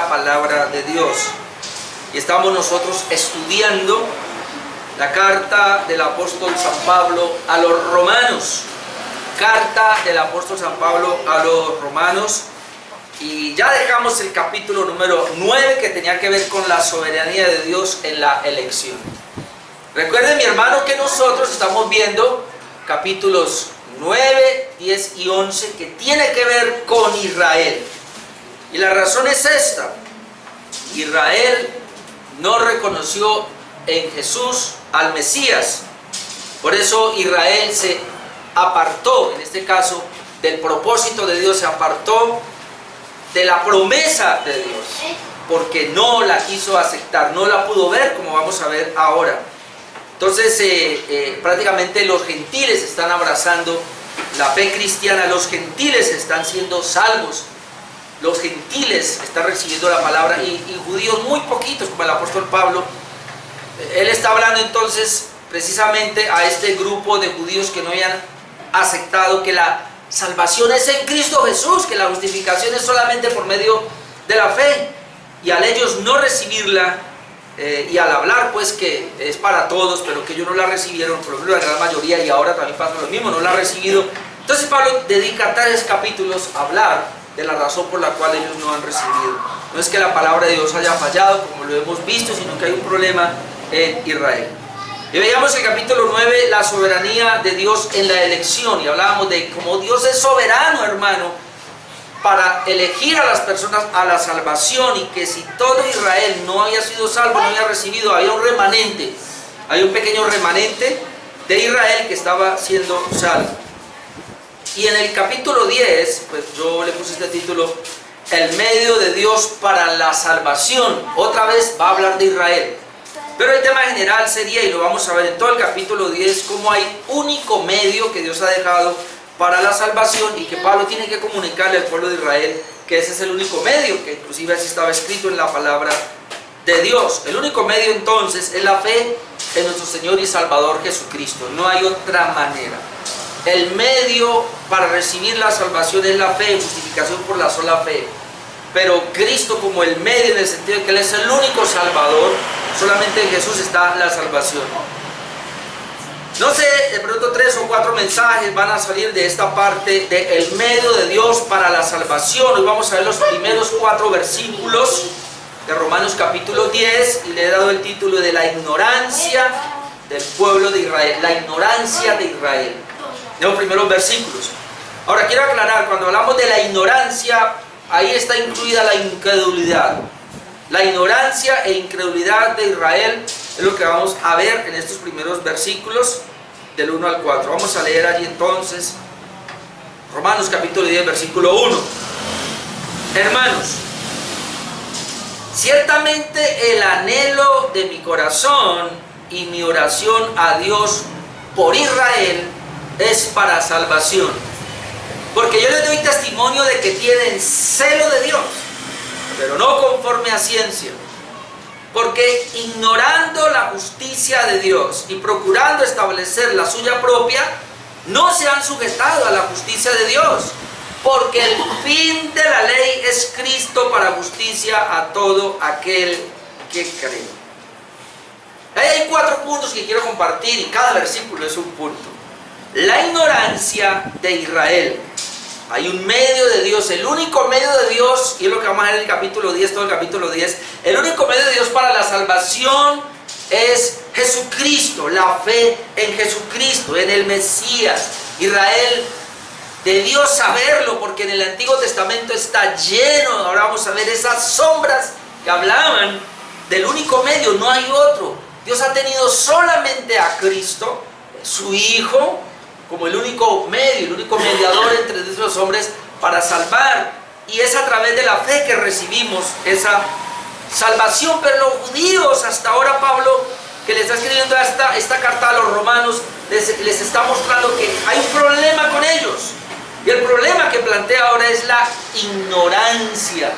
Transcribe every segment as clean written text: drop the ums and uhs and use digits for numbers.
la palabra de Dios. Y estamos nosotros estudiando la carta del apóstol San Pablo a los romanos. Carta del apóstol San Pablo a los romanos. Y ya dejamos el capítulo número 9, que tenía que ver con la soberanía de Dios en la elección. Recuerden, mi hermano, que nosotros estamos viendo capítulos 9, 10 y 11 que tiene que ver con Israel. Y la razón es esta: Israel no reconoció en Jesús al Mesías. Por eso Israel se apartó, en este caso, del propósito de Dios, se apartó de la promesa de Dios, porque no la quiso aceptar, no la pudo ver, como vamos a ver ahora. Entonces prácticamente los gentiles están abrazando la fe cristiana, los gentiles están siendo salvos, los gentiles están recibiendo la palabra, y judíos muy poquitos, como el apóstol Pablo. Él está hablando entonces precisamente a este grupo de judíos que no habían aceptado que la salvación es en Cristo Jesús, que la justificación es solamente por medio de la fe, y al ellos no recibirla, y al hablar pues que es para todos, pero que ellos no la recibieron, por ejemplo la gran mayoría, y ahora también pasa lo mismo, no la han recibido. Entonces Pablo dedica 3 capítulos a hablar de la razón por la cual ellos no han recibido. No es que la palabra de Dios haya fallado, como lo hemos visto, sino que hay un problema en Israel. Y veíamos el capítulo 9, la soberanía de Dios en la elección, y hablábamos de cómo Dios es soberano, hermano, para elegir a las personas a la salvación, y que si todo Israel no había sido salvo, no había recibido, había un remanente, hay un pequeño remanente de Israel que estaba siendo salvo. Y en el capítulo 10, pues yo le puse este título: el medio de Dios para la salvación. Otra vez va a hablar de Israel, pero el tema general sería, y lo vamos a ver en todo el capítulo 10, cómo hay único medio que Dios ha dejado para la salvación, y que Pablo tiene que comunicarle al pueblo de Israel que ese es el único medio, que inclusive así estaba escrito en la palabra de Dios. El único medio entonces es la fe en nuestro Señor y Salvador Jesucristo, no hay otra manera. El medio para recibir la salvación es la fe, justificación por la sola fe. Pero Cristo como el medio, en el sentido de que Él es el único Salvador, solamente en Jesús está la salvación. No sé, de pronto 3 o 4 mensajes van a salir de esta parte del medio de Dios para la salvación. Hoy vamos a ver los primeros 4 versículos de Romanos capítulo 10, y le he dado el título de la ignorancia del pueblo de Israel. La ignorancia de Israel. De los primeros versículos. Ahora quiero aclarar, cuando hablamos de la ignorancia, ahí está incluida la incredulidad. La ignorancia e incredulidad de Israel es lo que vamos a ver en estos primeros versículos del 1 al 4. Vamos a leer allí entonces Romanos capítulo 10, versículo 1. Hermanos, ciertamente el anhelo de mi corazón y mi oración a Dios por Israel es para salvación, porque yo les doy testimonio de que tienen celo de Dios, pero no conforme a ciencia, porque ignorando la justicia de Dios y procurando establecer la suya propia, no se han sujetado a la justicia de Dios, porque el fin de la ley es Cristo para justicia a todo aquel que cree. Ahí hay 4 puntos que quiero compartir, y cada versículo es un punto. La ignorancia de Israel. Hay un medio de Dios, el único medio de Dios, y es lo que vamos a ver en el capítulo 10, todo el capítulo 10. El único medio de Dios para la salvación es Jesucristo, la fe en Jesucristo, en el Mesías. Israel debió saberlo, porque en el Antiguo Testamento está lleno, ahora vamos a ver esas sombras que hablaban del único medio, no hay otro. Dios ha tenido solamente a Cristo, su Hijo, como el único medio, el único mediador entre los hombres para salvar, y es a través de la fe que recibimos esa salvación. Pero los judíos, hasta ahora Pablo, que les está escribiendo esta carta a los romanos, les está mostrando que hay un problema con ellos, y el problema que plantea ahora es la ignorancia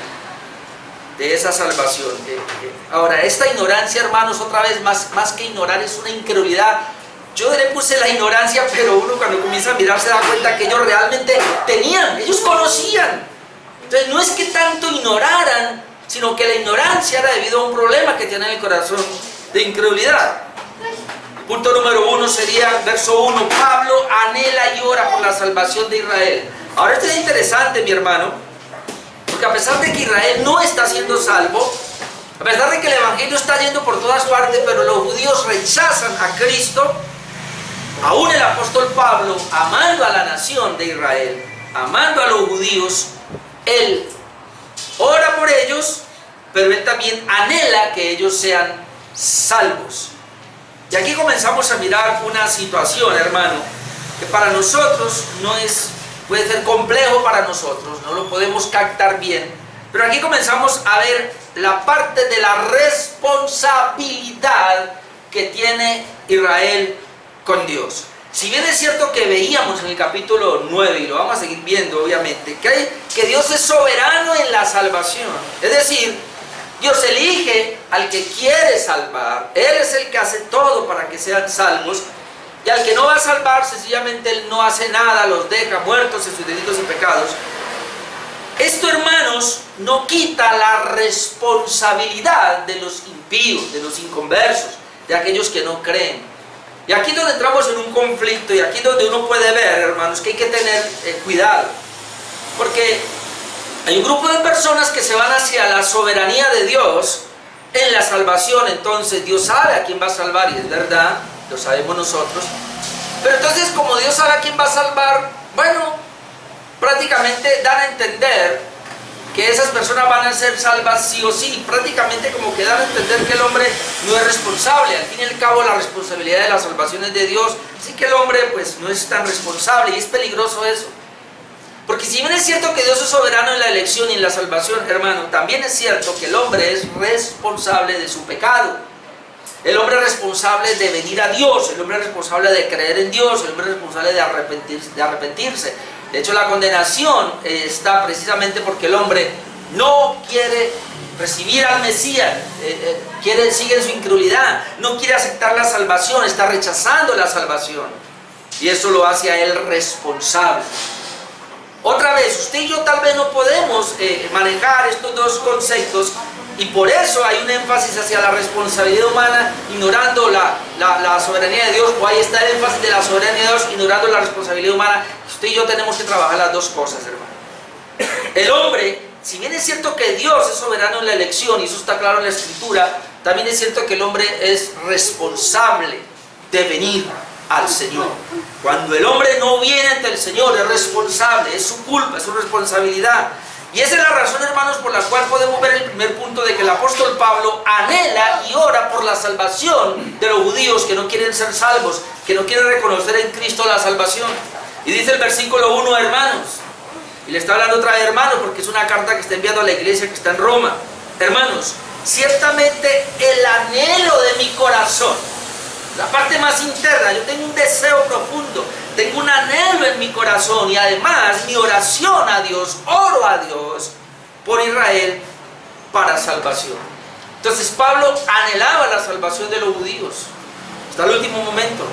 de esa salvación. Ahora, esta ignorancia, hermanos, otra vez, más que ignorar, es una incredulidad. Yo le puse la ignorancia, pero uno cuando comienza a mirar se da cuenta que ellos realmente tenían, ellos conocían. Entonces no es que tanto ignoraran, sino que la ignorancia era debido a un problema que tiene en el corazón de incredulidad. Punto número 1 sería, verso 1, Pablo anhela y ora por la salvación de Israel. Ahora esto es interesante, mi hermano, porque a pesar de que Israel no está siendo salvo, a pesar de que el evangelio está yendo por todas partes, pero los judíos rechazan a Cristo, aún el apóstol Pablo, amando a la nación de Israel, amando a los judíos, él ora por ellos, pero él también anhela que ellos sean salvos. Y aquí comenzamos a mirar una situación, hermano, que para nosotros puede ser complejo para nosotros, no lo podemos captar bien, pero aquí comenzamos a ver la parte de la responsabilidad que tiene Israel con Dios. Si bien es cierto que veíamos en el capítulo 9, y lo vamos a seguir viendo obviamente, que Dios es soberano en la salvación, es decir, Dios elige al que quiere salvar, Él es el que hace todo para que sean salvos, y al que no va a salvar, sencillamente Él no hace nada, los deja muertos en sus delitos y pecados. Esto, hermanos, no quita la responsabilidad de los impíos, de los inconversos, de aquellos que no creen. Y aquí es donde entramos en un conflicto, y aquí es donde uno puede ver, hermanos, que hay que tener cuidado. Porque hay un grupo de personas que se van hacia la soberanía de Dios en la salvación. Entonces Dios sabe a quién va a salvar, y es verdad, lo sabemos nosotros. Pero entonces, como Dios sabe a quién va a salvar, bueno, prácticamente dan a entender que esas personas van a ser salvas sí o sí. Prácticamente como que dan a entender que el hombre no es responsable. Al fin y al cabo, la responsabilidad de la salvación es de Dios, así que el hombre pues no es tan responsable, y es peligroso eso. Porque si bien es cierto que Dios es soberano en la elección y en la salvación, hermano, también es cierto que el hombre es responsable de su pecado. El hombre es responsable de venir a Dios, el hombre es responsable de creer en Dios, el hombre es responsable de arrepentirse. De hecho, la condenación está precisamente porque el hombre no quiere recibir al Mesías, sigue en su incredulidad, no quiere aceptar la salvación, está rechazando la salvación. Y eso lo hace a él responsable. Otra vez, usted y yo tal vez no podemos manejar estos dos conceptos, y por eso hay un énfasis hacia la responsabilidad humana, ignorando la soberanía de Dios, o ahí está el énfasis de la soberanía de Dios, ignorando la responsabilidad humana. Usted y yo tenemos que trabajar las dos cosas, hermano. El hombre, si bien es cierto que Dios es soberano en la elección, y eso está claro en la Escritura, también es cierto que el hombre es responsable de venir al Señor. Cuando el hombre no viene ante el Señor, es responsable, es su culpa, es su responsabilidad. Y esa es la razón, hermanos, por la cual podemos ver el primer punto de que el apóstol Pablo anhela y ora por la salvación de los judíos que no quieren ser salvos, que no quieren reconocer en Cristo la salvación. Y dice el versículo 1, hermanos, y le está hablando otra vez, hermanos, porque es una carta que está enviando a la iglesia que está en Roma. Hermanos, ciertamente el anhelo de mi corazón, la parte más interna, yo tengo un deseo profundo, tengo un anhelo en mi corazón, y además mi oración a Dios, oro a Dios por Israel para salvación. Entonces Pablo anhelaba la salvación de los judíos hasta el último momento,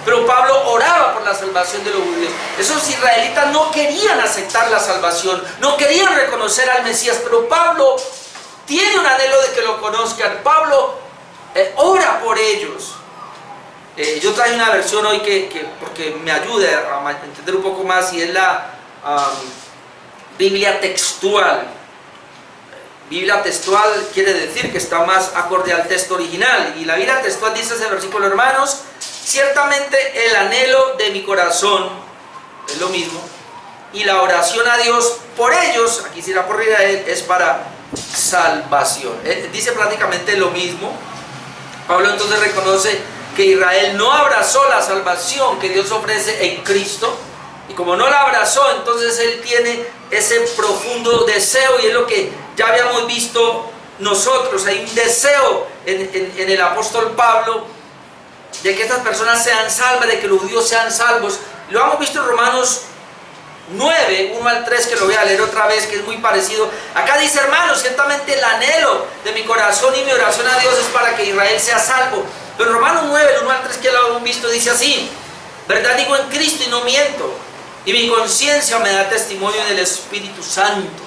pero Pablo oraba por la salvación de los judíos. Esos israelitas no querían aceptar la salvación, no querían reconocer al Mesías, pero Pablo tiene un anhelo de que lo conozcan. Pablo ora por ellos. Yo traje una versión hoy porque me ayuda a entender un poco más, y es la Biblia textual. Biblia textual quiere decir que está más acorde al texto original, y la Biblia textual dice ese versículo, hermanos, ciertamente el anhelo de mi corazón, es lo mismo, y la oración a Dios por ellos, aquí será por Israel, es para salvación. Dice prácticamente lo mismo. Pablo entonces reconoce que Israel no abrazó la salvación que Dios ofrece en Cristo, y como no la abrazó, entonces él tiene ese profundo deseo, y es lo que ya habíamos visto nosotros. Hay un deseo en el apóstol Pablo de que estas personas sean salvas, de que los judíos sean salvos. Lo hemos visto en Romanos 9, 1 al 3, que lo voy a leer otra vez, que es muy parecido. Acá dice, hermanos, ciertamente el anhelo de mi corazón y mi oración a Dios es para que Israel sea salvo. Pero en Romanos 9, el 1 al 3, que lo hemos visto, dice así: verdad digo en Cristo y no miento, y mi conciencia me da testimonio en el Espíritu Santo,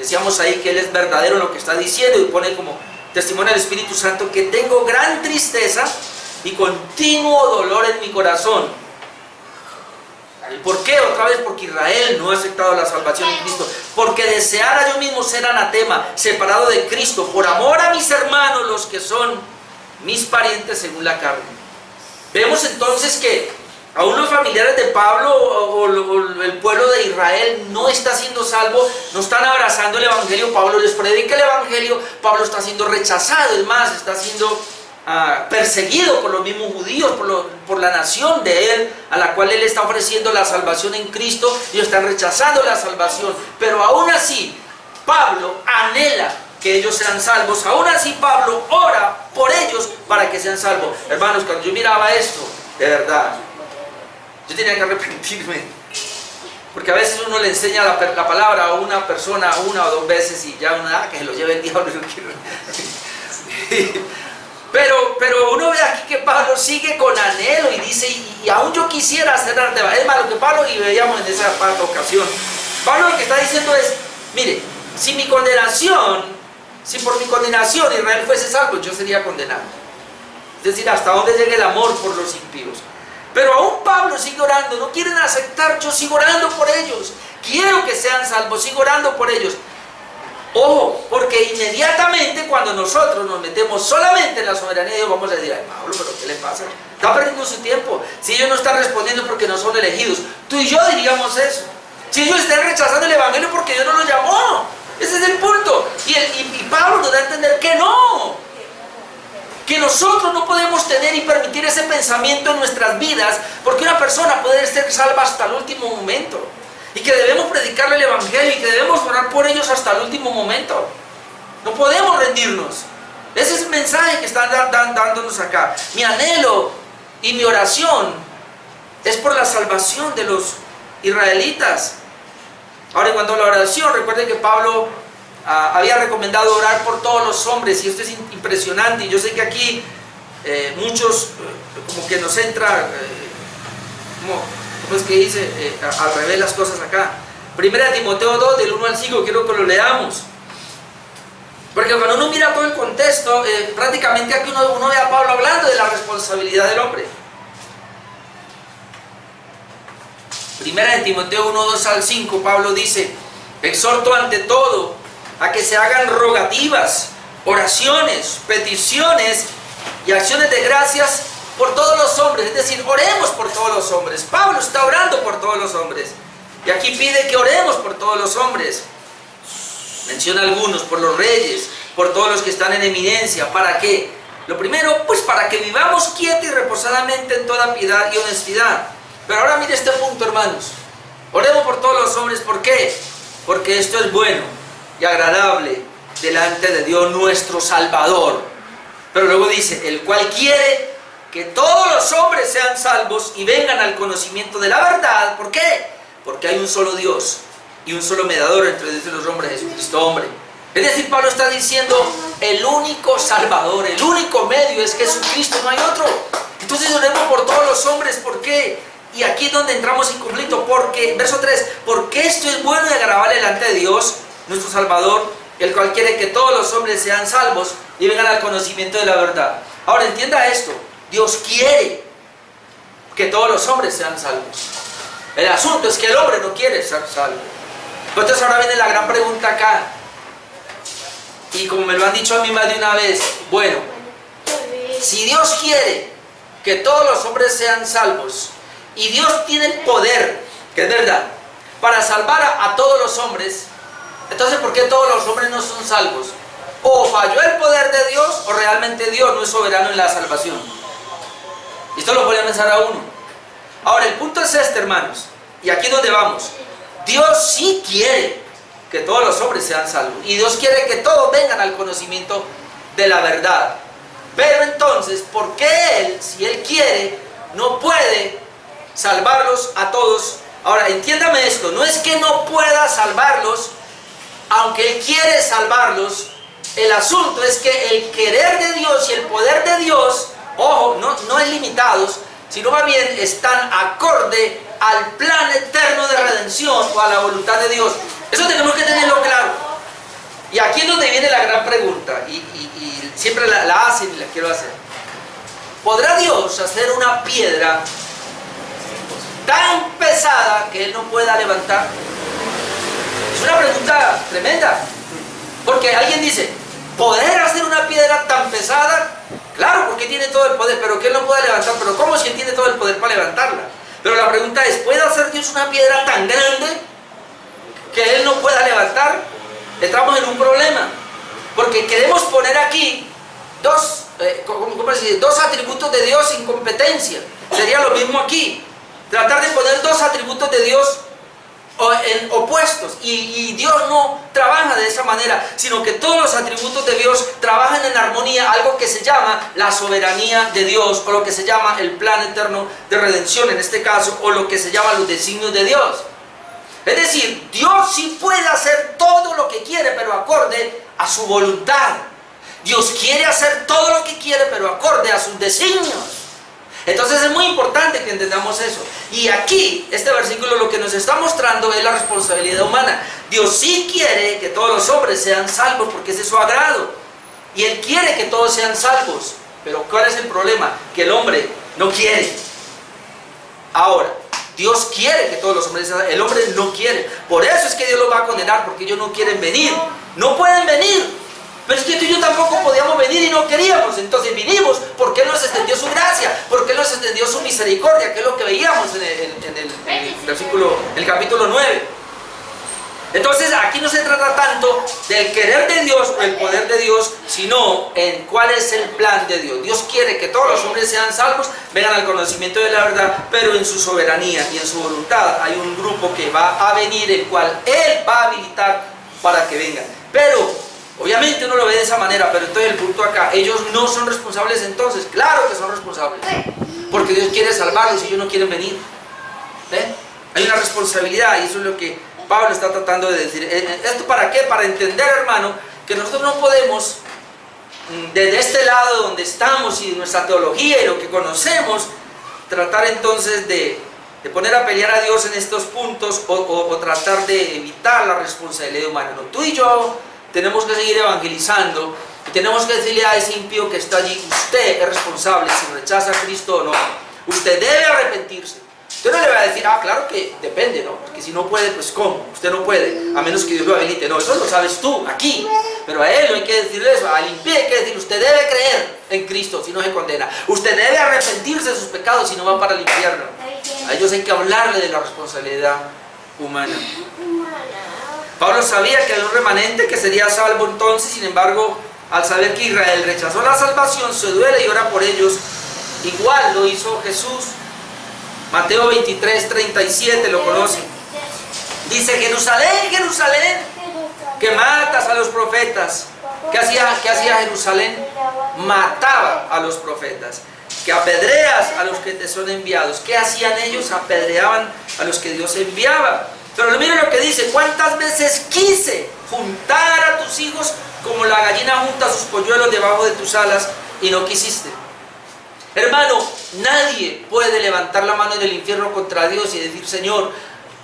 Decíamos ahí que Él es verdadero en lo que está diciendo y pone como testimonio al Espíritu Santo que tengo gran tristeza y continuo dolor en mi corazón. ¿Y por qué? Otra vez porque Israel no ha aceptado la salvación en Cristo. Porque deseara yo mismo ser anatema, separado de Cristo, por amor a mis hermanos, los que son mis parientes según la carne. Vemos entonces que aún los familiares de Pablo o el pueblo de Israel no está siendo salvo, no están abrazando el Evangelio. Pablo les predica el Evangelio, Pablo está siendo rechazado, es más, está siendo perseguido por los mismos judíos, por la nación de él, a la cual él está ofreciendo la salvación en Cristo. Ellos están rechazando la salvación, pero aún así Pablo anhela que ellos sean salvos. Aún así Pablo ora por ellos para que sean salvos. Hermanos, cuando yo miraba esto, de verdad, yo tenía que arrepentirme, porque a veces uno le enseña la palabra a una persona una o dos veces y ya uno, que se lo lleve el diablo. Pero uno ve aquí que Pablo sigue con anhelo y dice, y aún yo quisiera hacer anatema. Es más, lo que Pablo, y veíamos en esa ocasión, Pablo lo que está diciendo es, mire, si por mi condenación Israel fuese salvo, yo sería condenado. Es decir, hasta dónde llega el amor por los impíos. Pero aún Pablo sigue orando, no quieren aceptar, yo sigo orando por ellos, quiero que sean salvos, sigo orando por ellos. Ojo, porque inmediatamente cuando nosotros nos metemos solamente en la soberanía de Dios, vamos a decir, ay Pablo, pero ¿qué le pasa? Está perdiendo su tiempo. Si ellos no están respondiendo porque no son elegidos, tú y yo diríamos eso. Si ellos están rechazando el Evangelio porque Dios no los llamó. Ese es el punto. Y Pablo nos da a entender que no. Que nosotros no podemos tener y permitir ese pensamiento en nuestras vidas, porque una persona puede ser salva hasta el último momento. Y que debemos predicarle el Evangelio y que debemos orar por ellos hasta el último momento. No podemos rendirnos. Ese es el mensaje que están dándonos acá. Mi anhelo y mi oración es por la salvación de los israelitas. Ahora, en cuanto a la oración, recuerden que Pablo había recomendado orar por todos los hombres, y esto es impresionante. Y yo sé que aquí muchos como que nos entra ¿cómo es que dice? Al revés las cosas acá. Primera de Timoteo 2, del 1 al 5, quiero que lo leamos. Porque cuando uno mira todo el contexto, prácticamente aquí uno ve a Pablo hablando de la responsabilidad del hombre. Primera de Timoteo 1, 2 al 5, Pablo dice, exhorto ante todo a que se hagan rogativas, oraciones, peticiones y acciones de gracias por todos los hombres, es decir, oremos por todos los hombres. Pablo está orando por todos los hombres, y aquí pide que oremos por todos los hombres. Menciona algunos, por los reyes, por todos los que están en eminencia. ¿Para qué? Lo primero, pues para que vivamos quieta y reposadamente en toda piedad y honestidad. Pero ahora mire este punto, hermanos. Oremos por todos los hombres, ¿por qué? Porque esto es bueno y agradable delante de Dios nuestro Salvador. Pero luego dice, el cual quiere que todos los hombres sean salvos y vengan al conocimiento de la verdad. ¿Por qué? Porque hay un solo Dios y un solo mediador entre Dios y los hombres, Jesucristo hombre. Es decir, Pablo está diciendo, el único Salvador, el único medio es Jesucristo, no hay otro. Entonces oremos por todos los hombres. ¿Por qué? Y aquí es donde entramos en conflicto, porque, verso 3, porque esto es bueno y agradable delante de Dios, nuestro Salvador, el cual quiere que todos los hombres sean salvos y vengan al conocimiento de la verdad. Ahora entienda esto, Dios quiere que todos los hombres sean salvos. El asunto es que el hombre no quiere ser salvo. Entonces ahora viene la gran pregunta acá, y como me lo han dicho a mí más de una vez, bueno, si Dios quiere que todos los hombres sean salvos, y Dios tiene el poder, que es verdad, para salvar a todos los hombres, entonces ¿por qué todos los hombres no son salvos? O falló el poder de Dios, o realmente Dios no es soberano en la salvación. Esto lo podría pensar a uno. Ahora el punto es este, hermanos, y aquí es donde vamos. Dios sí quiere que todos los hombres sean salvos, y Dios quiere que todos vengan al conocimiento de la verdad. Pero entonces, ¿por qué Él, si Él quiere, no puede salvarlos a todos? Ahora, entiéndame esto, no es que no pueda salvarlos, aunque Él quiere salvarlos. El asunto es que el querer de Dios y el poder de Dios, ojo, no es limitados, sino más bien están acorde al plan eterno de redención o a la voluntad de Dios. Eso tenemos que tenerlo claro. Y aquí es donde viene la gran pregunta, y siempre la hacen y la quiero hacer. ¿Podrá Dios hacer una piedra tan pesada que Él no pueda levantar? Es una pregunta tremenda, porque alguien dice, ¿poder hacer una piedra tan pesada? Claro, porque tiene todo el poder, pero que Él no pueda levantar. Pero ¿cómo si Él tiene todo el poder para levantarla? Pero la pregunta es, ¿puede hacer Dios una piedra tan grande que Él no pueda levantar? Entramos en un problema, porque queremos poner aquí dos atributos de Dios sin competencia. Sería lo mismo aquí, tratar de poner dos atributos de Dios en opuestos, y Dios no trabaja de esa manera, sino que todos los atributos de Dios trabajan en armonía, algo que se llama la soberanía de Dios, o lo que se llama el plan eterno de redención en este caso, o lo que se llama los designios de Dios. Es decir, Dios sí puede hacer todo lo que quiere, pero acorde a su voluntad. Dios quiere hacer todo lo que quiere, pero acorde a sus designios. Entonces es muy importante que entendamos eso. Y aquí, este versículo lo que nos está mostrando es la responsabilidad humana. Dios sí quiere que todos los hombres sean salvos porque ese es su agrado. Y Él quiere que todos sean salvos. Pero ¿cuál es el problema? Que el hombre no quiere. Ahora, Dios quiere que todos los hombres sean salvos. El hombre no quiere. Por eso es que Dios los va a condenar, porque ellos no quieren venir. No pueden venir. Pero es que tú y yo tampoco podíamos venir y no queríamos. Entonces vinimos porque Él nos extendió su gracia, porque Él nos extendió su misericordia, que es lo que veíamos en el capítulo 9. Entonces aquí no se trata tanto del querer de Dios o el poder de Dios, sino en cuál es el plan de Dios. Dios quiere que todos los hombres sean salvos, vengan al conocimiento de la verdad, pero en su soberanía y en su voluntad hay un grupo que va a venir, el cual Él va a habilitar para que vengan. Pero obviamente uno lo ve de esa manera, pero entonces el punto acá, ellos no son responsables entonces. Claro que son responsables, porque Dios quiere salvarlos y ellos no quieren venir. Hay una responsabilidad, y eso es lo que Pablo está tratando de decir. ¿Esto para qué? Para entender, hermano, que nosotros no podemos, desde este lado donde estamos y de nuestra teología y lo que conocemos, tratar entonces de poner a pelear a Dios en estos puntos o tratar de evitar la responsabilidad humana. No, tú y yo tenemos que seguir evangelizando y tenemos que decirle a ese impío que está allí, usted es responsable si rechaza a Cristo o no. Usted debe arrepentirse. Usted no le va a decir, claro que depende, ¿no? Porque si no puede, pues ¿cómo? Usted no puede, a menos que Dios lo habilite. No, eso lo sabes tú, aquí. Pero a él no hay que decirle eso. Al impío hay que decir, usted debe creer en Cristo, si no se condena. Usted debe arrepentirse de sus pecados, si no va para el infierno. A ellos hay que hablarle de la responsabilidad humana. Pablo sabía que había un remanente que sería salvo entonces, sin embargo, al saber que Israel rechazó la salvación, se duele y ora por ellos. Igual lo hizo Jesús. Mateo 23, 37, lo conocen. Dice, Jerusalén, Jerusalén, que matas a los profetas. ¿Qué hacía Jerusalén? Mataba a los profetas. Que apedreas a los que te son enviados. ¿Qué hacían ellos? Apedreaban a los que Dios enviaba. Pero miren lo que dice, ¿cuántas veces quise juntar a tus hijos como la gallina junta sus polluelos debajo de tus alas y no quisiste? Hermano, nadie puede levantar la mano en el infierno contra Dios y decir, Señor,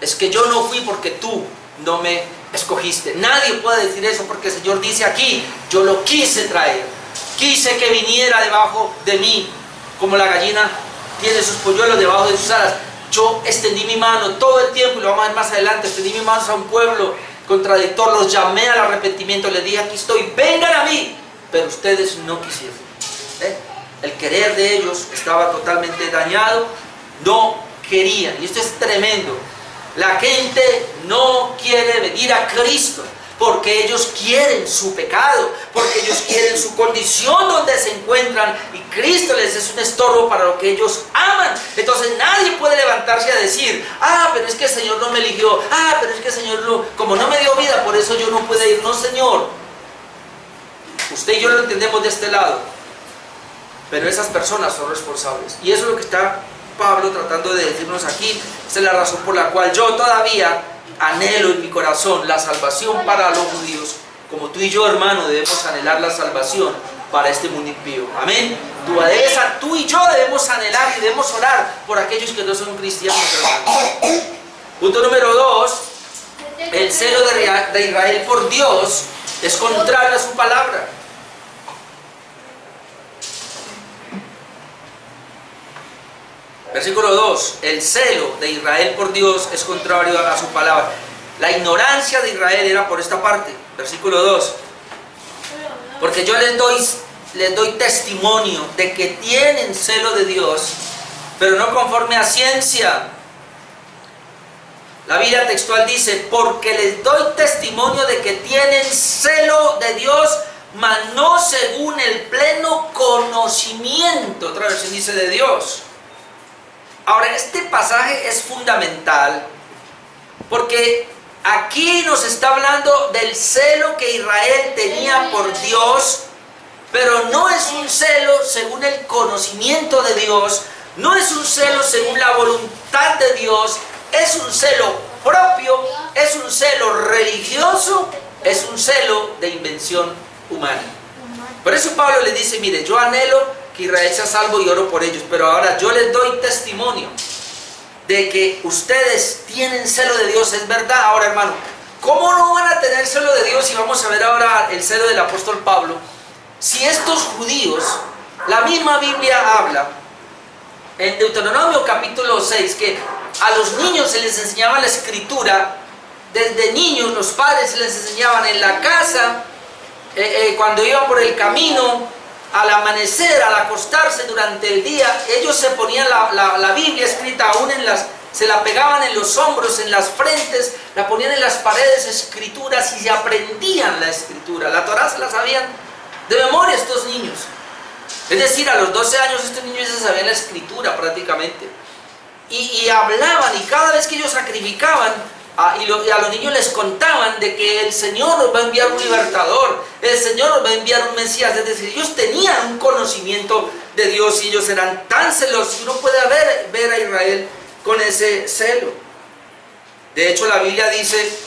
es que yo no fui porque tú no me escogiste. Nadie puede decir eso porque el Señor dice aquí, yo lo quise traer. Quise que viniera debajo de mí, como la gallina tiene sus polluelos debajo de sus alas. Yo extendí mi mano todo el tiempo, y lo vamos a ver más adelante, extendí mi mano a un pueblo contradictor, los llamé al arrepentimiento, les dije, aquí estoy, vengan a mí, pero ustedes no quisieron. El querer de ellos estaba totalmente dañado, no querían, y esto es tremendo. La gente no quiere venir a Cristo porque ellos quieren su pecado, porque ellos quieren su condición donde se encuentran, y Cristo les es un estorbo para lo que ellos aman. Entonces nadie puede levantarse a decir, pero es que el Señor no me eligió, pero es que el Señor no, como no me dio vida, por eso yo no pude ir. No, Señor, usted y yo lo entendemos de este lado, pero esas personas son responsables, y eso es lo que está Pablo tratando de decirnos aquí. Esa es la razón por la cual yo todavía anhelo en mi corazón la salvación para los judíos, como tú y yo, hermano, debemos anhelar la salvación para este mundo impío. Amén. Tú y yo debemos anhelar y debemos orar por aquellos que no son cristianos, hermanos. Punto número 2, el celo de Israel por Dios es contrario a su palabra. Versículo 2, el celo de Israel por Dios es contrario a su palabra. La ignorancia de Israel era por esta parte. Versículo 2, porque yo les doy testimonio de que tienen celo de Dios, pero no conforme a ciencia. La Biblia textual dice, porque les doy testimonio de que tienen celo de Dios, mas no según el pleno conocimiento. Otra versión dice de Dios. Ahora, este pasaje es fundamental porque aquí nos está hablando del celo que Israel tenía por Dios, pero no es un celo según el conocimiento de Dios, no es un celo según la voluntad de Dios, es un celo propio, es un celo religioso, es un celo de invención humana. Por eso Pablo les dice, mire, yo anhelo que Israel sea salvo y oro por ellos, pero ahora yo les doy testimonio de que ustedes tienen celo de Dios, es verdad. Ahora, hermano, ¿cómo no van a tener celo de Dios? Y vamos a ver ahora el celo del apóstol Pablo. Si estos judíos, la misma Biblia habla en Deuteronomio capítulo 6, que a los niños se les enseñaba la escritura, desde niños los padres se les enseñaban en la casa, cuando iban por el camino, al amanecer, al acostarse durante el día, ellos se ponían la Biblia escrita aún se la pegaban en los hombros, en las frentes, la ponían en las paredes, escrituras, y se aprendían la escritura. La Torá se la sabían de memoria estos niños. Es decir, a los 12 años estos niños ya sabían la escritura prácticamente. Y hablaban, y cada vez que ellos sacrificaban, y a los niños les contaban de que el Señor nos va a enviar un libertador, el Señor nos va a enviar un Mesías. Es decir, ellos tenían un conocimiento de Dios y ellos eran tan celosos. Uno puede ver a Israel con ese celo. De hecho, la Biblia dice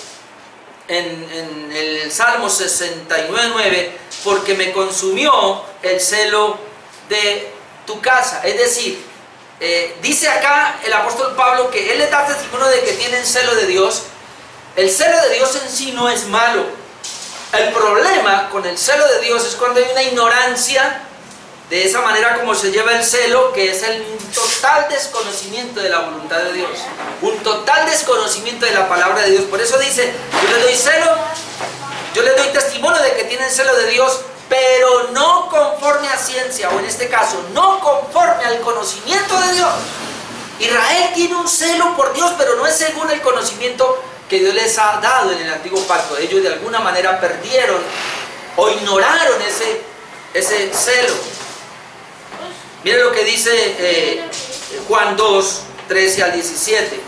en el Salmo 69:9, porque me consumió el celo de tu casa. Es decir, dice acá el apóstol Pablo que él le da testimonio de que tienen celo de Dios. El celo de Dios en sí no es malo. El problema con el celo de Dios es cuando hay una ignorancia, de esa manera como se lleva el celo, que es el total desconocimiento de la voluntad de Dios, un total desconocimiento de la palabra de Dios. Por eso dice, yo les doy celo, yo les doy testimonio de que tienen celo de Dios, pero no conforme a ciencia, o en este caso, no conforme al conocimiento de Dios. Israel tiene un celo por Dios, pero no es según el conocimiento que Dios les ha dado en el antiguo pacto. Ellos de alguna manera perdieron o ignoraron ese celo. Miren lo que dice Juan 2, 13 al 17,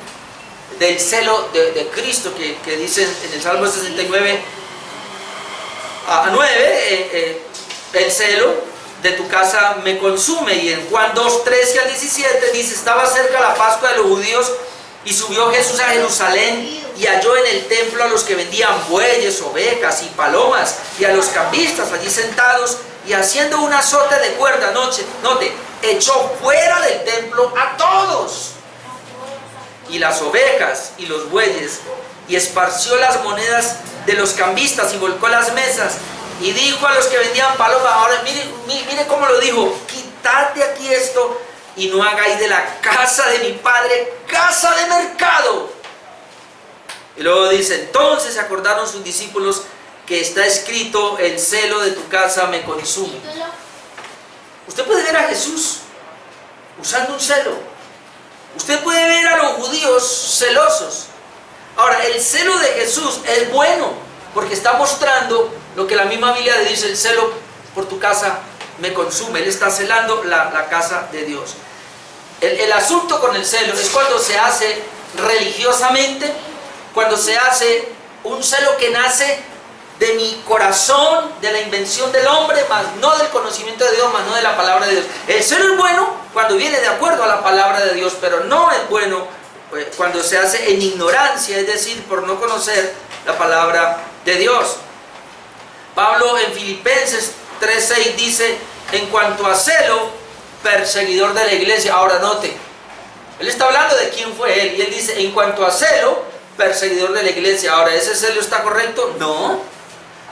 del celo de Cristo, que dice en el Salmo 69, a 9, el celo de tu casa me consume. Y en Juan 2, 13 al 17 dice, estaba cerca la Pascua de los judíos y subió Jesús a Jerusalén y halló en el templo a los que vendían bueyes, ovejas y palomas y a los cambistas allí sentados, y haciendo un azote de cuerda, note, echó fuera del templo a todos, y las ovejas y los bueyes, y esparció las monedas de los cambistas y volcó las mesas, y dijo a los que vendían palomas, ahora mire cómo lo dijo, quitad de aquí esto y no hagáis de la casa de mi padre casa de mercado. Y luego dice, entonces se acordaron sus discípulos que está escrito, el celo de tu casa me consume. Usted puede ver a Jesús usando un celo. Usted puede ver a los judíos celosos. Ahora, el celo de Jesús es bueno, porque está mostrando lo que la misma Biblia dice, el celo por tu casa me consume. Él está celando la casa de Dios. El asunto con el celo es cuando se hace religiosamente, cuando se hace un celo que nace de mi corazón, de la invención del hombre, más no del conocimiento de Dios, más no de la palabra de Dios. El celo es bueno cuando viene de acuerdo a la palabra de Dios, pero no es bueno cuando se hace en ignorancia, es decir, por no conocer la palabra de Dios. Pablo en Filipenses 3:6 dice, en cuanto a celo, perseguidor de la iglesia. Ahora note, él está hablando de quién fue él, y él dice, en cuanto a celo, perseguidor de la iglesia. Ahora, ¿ese celo está correcto? No.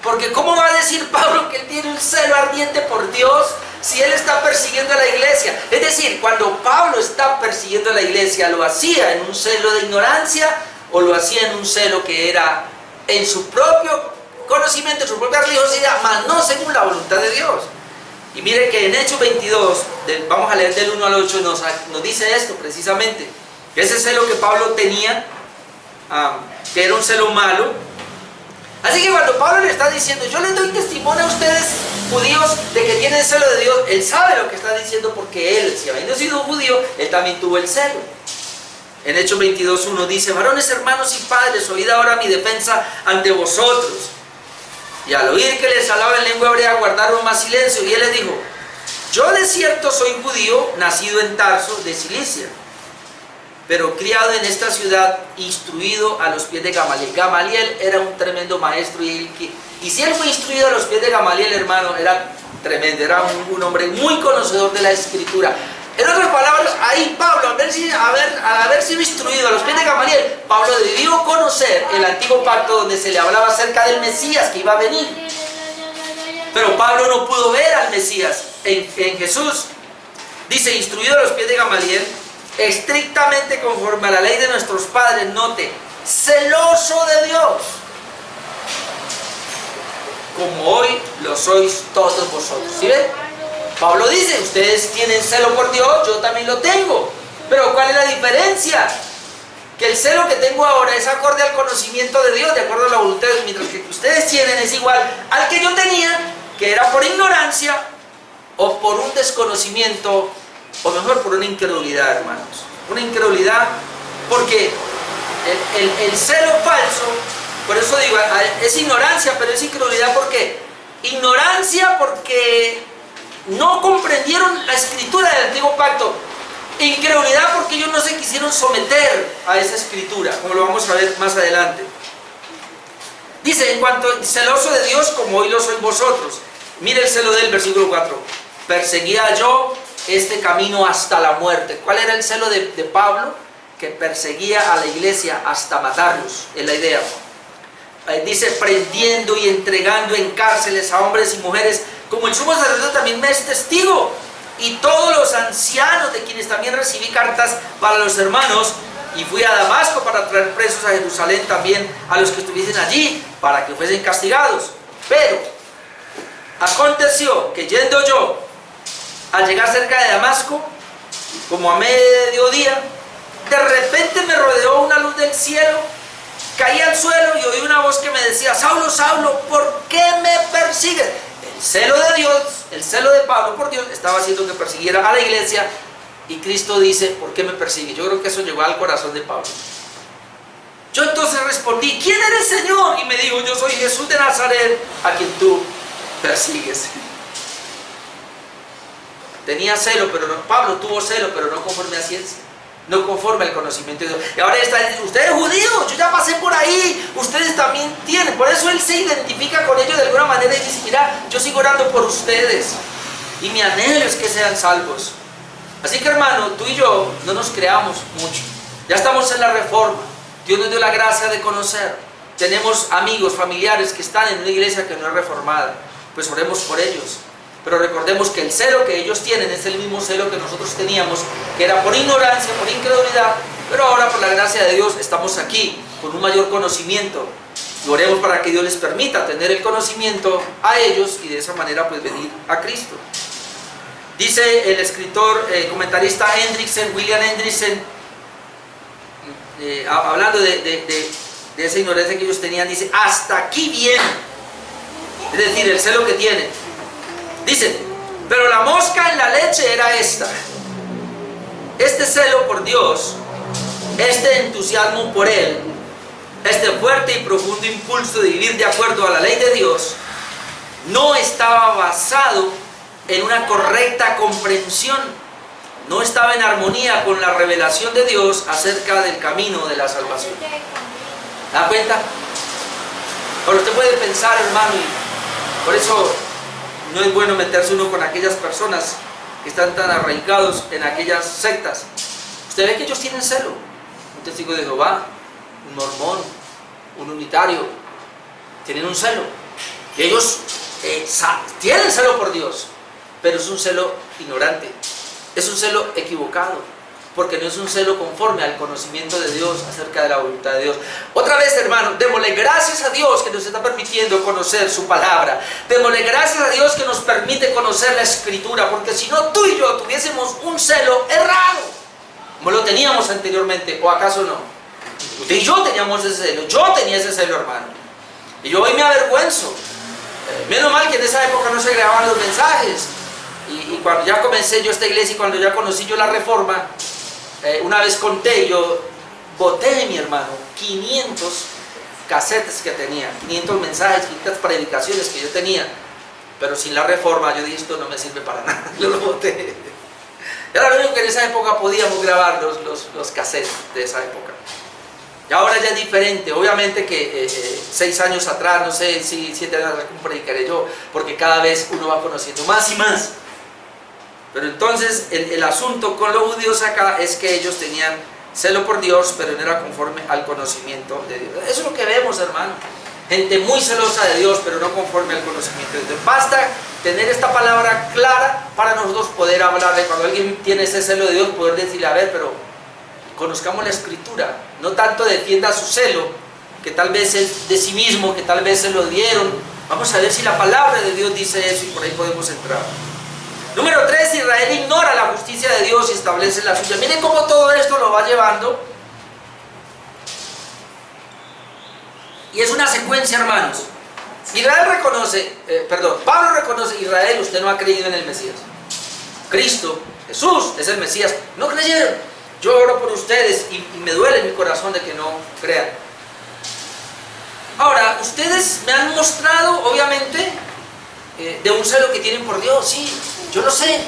Porque ¿cómo va a decir Pablo que él tiene un celo ardiente por Dios si él está persiguiendo a la iglesia? Es decir, cuando Pablo está persiguiendo a la iglesia, ¿lo hacía en un celo de ignorancia o lo hacía en un celo que era en su propio conocimiento, en su propia religiosidad, mas no según la voluntad de Dios? Y mire que en Hechos 22, vamos a leer del 1 al 8, nos dice esto precisamente. Ese celo que Pablo tenía, que era un celo malo. Así que cuando Pablo le está diciendo, yo les doy testimonio a ustedes judíos de que tienen celo de Dios, él sabe lo que está diciendo porque él, si habiendo sido judío, él también tuvo el celo. En Hechos 22:1 dice, varones, hermanos y padres, oíd ahora mi defensa ante vosotros. Y al oír que les hablaba en lengua hebrea, guardaron más silencio. Y él les dijo, yo de cierto soy judío, nacido en Tarso, de Cilicia, pero criado en esta ciudad, instruido a los pies de Gamaliel. Gamaliel era un tremendo maestro, y si él fue instruido a los pies de Gamaliel, hermano, era tremendo, era un hombre muy conocedor de la Escritura. En otras palabras, ahí Pablo, al haber sido instruido a los pies de Gamaliel, Pablo debió conocer el antiguo pacto donde se le hablaba acerca del Mesías que iba a venir. Pero Pablo no pudo ver al Mesías en Jesús. Dice, instruido a los pies de Gamaliel, estrictamente conforme a la ley de nuestros padres, note, celoso de Dios, como hoy lo sois todos vosotros. ¿Sí ven? Pablo dice, ustedes tienen celo por Dios, yo también lo tengo. Pero ¿cuál es la diferencia? Que el celo que tengo ahora es acorde al conocimiento de Dios, de acuerdo a la voluntad de Dios, mientras que ustedes tienen es igual al que yo tenía, que era por ignorancia o por un desconocimiento, o mejor por una incredulidad, hermanos. Una incredulidad porque el celo falso, por eso digo, es ignorancia, pero es incredulidad. ¿Por qué? Ignorancia porque no comprendieron la escritura del antiguo pacto. Incredulidad porque ellos no se quisieron someter a esa escritura, como lo vamos a ver más adelante. Dice, en cuanto celoso de Dios, como hoy lo sois vosotros. Mire el celo del versículo 4. Perseguía yo este camino hasta la muerte. ¿Cuál era el celo de Pablo? Que perseguía a la iglesia hasta matarlos, es la idea. Dice, prendiendo y entregando en cárceles a hombres y mujeres, como el sumo sacerdote también me es testigo, y todos los ancianos, de quienes también recibí cartas para los hermanos, y fui a Damasco para traer presos a Jerusalén también a los que estuviesen allí, para que fuesen castigados. Pero aconteció que yendo yo, al llegar cerca de Damasco, como a mediodía, de repente me rodeó una luz del cielo, caí al suelo y oí una voz que me decía, Saulo, Saulo, ¿por qué me persigues? El celo de Dios, el celo de Pablo por Dios, estaba haciendo que persiguiera a la iglesia, y Cristo dice, ¿por qué me persigue? Yo creo que eso llegó al corazón de Pablo. Yo entonces respondí, ¿quién eres, Señor? Y me dijo, yo soy Jesús de Nazaret, a quien tú persigues. Tenía celo, pero no, Pablo tuvo celo, pero no conforme a ciencia, no conforme al conocimiento de Dios. Y ahora está diciendo, ustedes judíos, yo ya pasé por ahí, ustedes también tienen. Por eso él se identifica con ellos de alguna manera y dice, mira, yo sigo orando por ustedes y mi anhelo es que sean salvos. Así que, hermano, tú y yo no nos creamos mucho. Ya estamos en la reforma. Dios nos dio la gracia de conocer. Tenemos amigos, familiares que están en una iglesia que no es reformada. Pues oremos por ellos. Pero recordemos que el celo que ellos tienen es el mismo celo que nosotros teníamos, que era por ignorancia, por incredulidad. Pero ahora, por la gracia de Dios, estamos aquí con un mayor conocimiento. Y oremos para que Dios les permita tener el conocimiento a ellos y de esa manera pues venir a Cristo. Dice el escritor, comentarista William Hendrickson, hablando de esa ignorancia que ellos tenían, dice, hasta aquí bien. Es decir, el celo que tienen. Dice, pero la mosca en la leche era esta. Este celo por Dios, este entusiasmo por Él, este fuerte y profundo impulso de vivir de acuerdo a la ley de Dios, no estaba basado en una correcta comprensión, no estaba en armonía con la revelación de Dios acerca del camino de la salvación. ¿Se da cuenta? Pero usted puede pensar, hermano, y por eso no es bueno meterse uno con aquellas personas que están tan arraigados en aquellas sectas. Usted ve que ellos tienen celo. Un testigo de Jehová, un mormón, un unitario, tienen un celo. Ellos tienen celo por Dios, pero es un celo ignorante, es un celo equivocado, porque no es un celo conforme al conocimiento de Dios acerca de la voluntad de Dios. Otra vez, hermano, démosle gracias a Dios que nos está permitiendo conocer su palabra. Démosle gracias a Dios que nos permite conocer la Escritura, porque si no, tú y yo tuviésemos un celo errado, como lo teníamos anteriormente, ¿o acaso no? Usted y yo teníamos ese celo, yo tenía ese celo, hermano, y yo hoy me avergüenzo. Menos mal que en esa época no se grababan los mensajes, y cuando ya comencé yo esta iglesia y cuando ya conocí yo la Reforma, una vez conté, yo boté, mi hermano, 500 casetes que tenía, 500 mensajes, 500 predicaciones que yo tenía, pero sin la Reforma yo dije, esto no me sirve para nada, yo lo boté. Era lo único que en esa época podíamos grabar los cassettes de esa época. Y ahora ya es diferente, obviamente que 6 años atrás, no sé si 7 años atrás, ¿cómo predicaré yo? Porque cada vez uno va conociendo más y más. Pero entonces el asunto con los judíos acá es que ellos tenían celo por Dios, pero no era conforme al conocimiento de Dios. Eso es lo que vemos, hermano. Gente muy celosa de Dios, pero no conforme al conocimiento de Dios. Basta tener esta palabra clara para nosotros poder hablarle. Cuando alguien tiene ese celo de Dios, poder decirle, a ver, pero conozcamos la Escritura. No tanto defienda su celo, que tal vez es de sí mismo, que tal vez se lo dieron. Vamos a ver si la palabra de Dios dice eso y por ahí podemos entrar. Número 3, Israel ignora la justicia de Dios y establece la suya. Miren cómo todo esto lo va llevando. Y es una secuencia, hermanos. Pablo reconoce, Israel, usted no ha creído en el Mesías. Cristo, Jesús, es el Mesías. No creyeron. Yo oro por ustedes y me duele en mi corazón de que no crean. Ahora, ustedes me han mostrado, obviamente, de un celo que tienen por Dios. Sí, yo lo sé.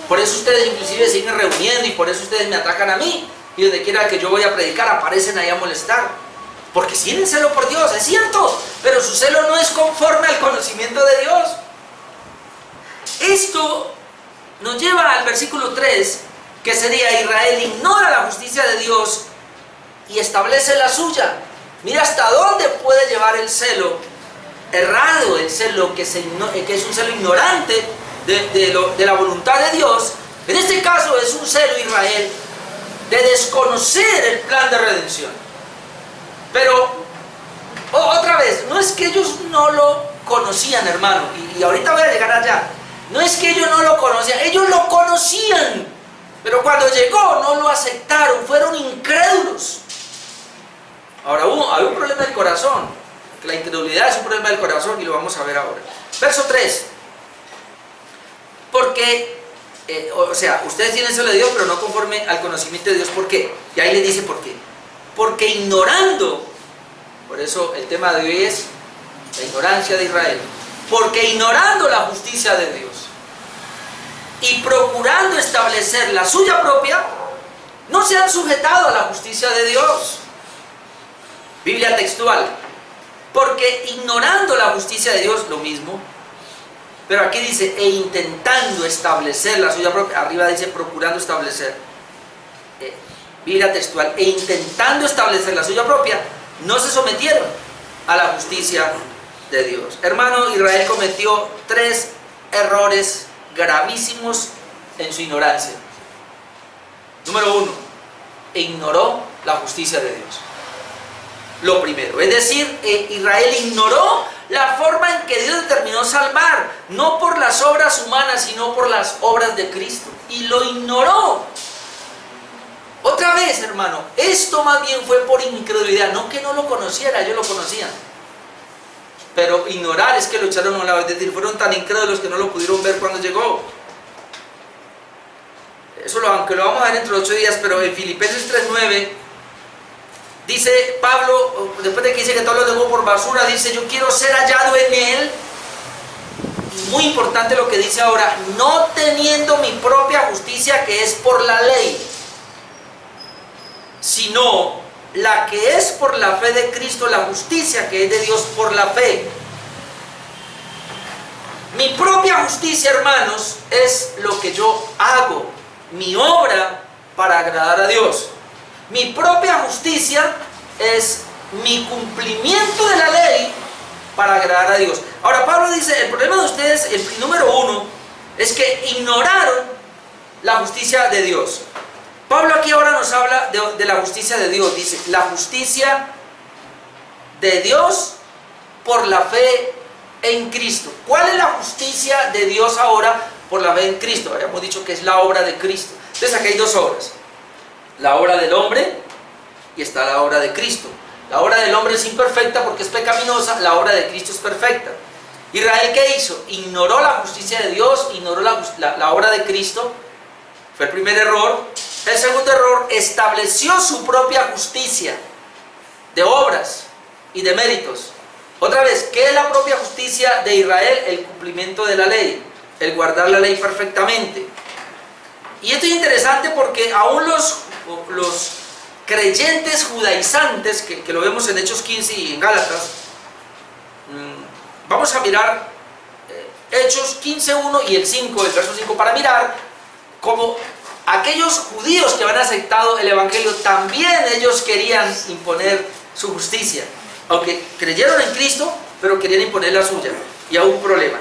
Por eso ustedes inclusive siguen reuniendo y por eso ustedes me atacan a mí. Y donde quiera que yo voy a predicar, aparecen ahí a molestar. Porque tienen celo por Dios, es cierto. Pero su celo no es conforme al conocimiento de Dios. Esto nos lleva al versículo 3, que sería: Israel ignora la justicia de Dios y establece la suya. Mira hasta dónde puede llevar el celo errado, el celo que es un celo ignorante de la voluntad de Dios. En este caso es un celo, Israel, de desconocer el plan de redención. Pero, otra vez, no es que ellos no lo conocían, hermano, y ahorita voy a llegar allá. No es que ellos no lo conocían, ellos lo conocían, pero cuando llegó no lo aceptaron, fueron incrédulos. Ahora, hay un problema del corazón, que la incredulidad es un problema del corazón y lo vamos a ver ahora. Verso 3. Porque, ustedes tienen celo de Dios, pero no conforme al conocimiento de Dios. ¿Por qué? Y ahí le dice por qué. Porque ignorando, por eso el tema de hoy es la ignorancia de Israel. Porque ignorando la justicia de Dios y procurando establecer la suya propia, no se han sujetado a la justicia de Dios. Biblia textual. Porque ignorando la justicia de Dios, lo mismo. Pero aquí dice, e intentando establecer la suya propia. Arriba dice, procurando establecer. Biblia textual. E intentando establecer la suya propia, no se sometieron a la justicia de Dios. Hermano, Israel cometió 3 errores gravísimos en su ignorancia. Número 1, ignoró la justicia de Dios. Lo primero, es decir, Israel ignoró la forma en que Dios determinó salvar, no por las obras humanas, sino por las obras de Cristo. Y lo ignoró. Otra vez, hermano, esto más bien fue por incredulidad, no que no lo conociera, ellos lo conocían. Pero ignorar es que lo echaron a un lado, es decir, fueron tan incrédulos que no lo pudieron ver cuando llegó. Eso aunque lo vamos a ver dentro de 8 días, pero en Filipenses 3:9 dice Pablo, después de que dice que todo lo dejó por basura, dice, yo quiero ser hallado en él. Y muy importante lo que dice ahora, no teniendo mi propia justicia que es por la ley, sino la que es por la fe de Cristo, la justicia que es de Dios por la fe. Mi propia justicia, hermanos, es lo que yo hago, mi obra para agradar a Dios. Mi propia justicia es mi cumplimiento de la ley para agradar a Dios. Ahora Pablo dice, el problema de ustedes, el número uno, es que ignoraron la justicia de Dios. Pablo aquí ahora nos habla de la justicia de Dios. Dice, la justicia de Dios por la fe en Cristo. ¿Cuál es la justicia de Dios ahora por la fe en Cristo? Habíamos dicho que es la obra de Cristo. Entonces aquí hay dos obras. La obra del hombre y está la obra de Cristo. La obra del hombre es imperfecta porque es pecaminosa, la obra de Cristo es perfecta. Israel, ¿qué hizo? Ignoró la justicia de Dios, ignoró la obra de Cristo. Fue el primer error. El segundo error, estableció su propia justicia de obras y de méritos. Otra vez, ¿qué es la propia justicia de Israel? El cumplimiento de la ley, el guardar la ley perfectamente. Y esto es interesante porque aún los creyentes judaizantes, que lo vemos en Hechos 15 y en Gálatas, vamos a mirar Hechos 15:1 y el 5, el verso 5, para mirar cómo aquellos judíos que habían aceptado el Evangelio, también ellos querían imponer su justicia. Aunque creyeron en Cristo, pero querían imponer la suya. Y hubo un problema.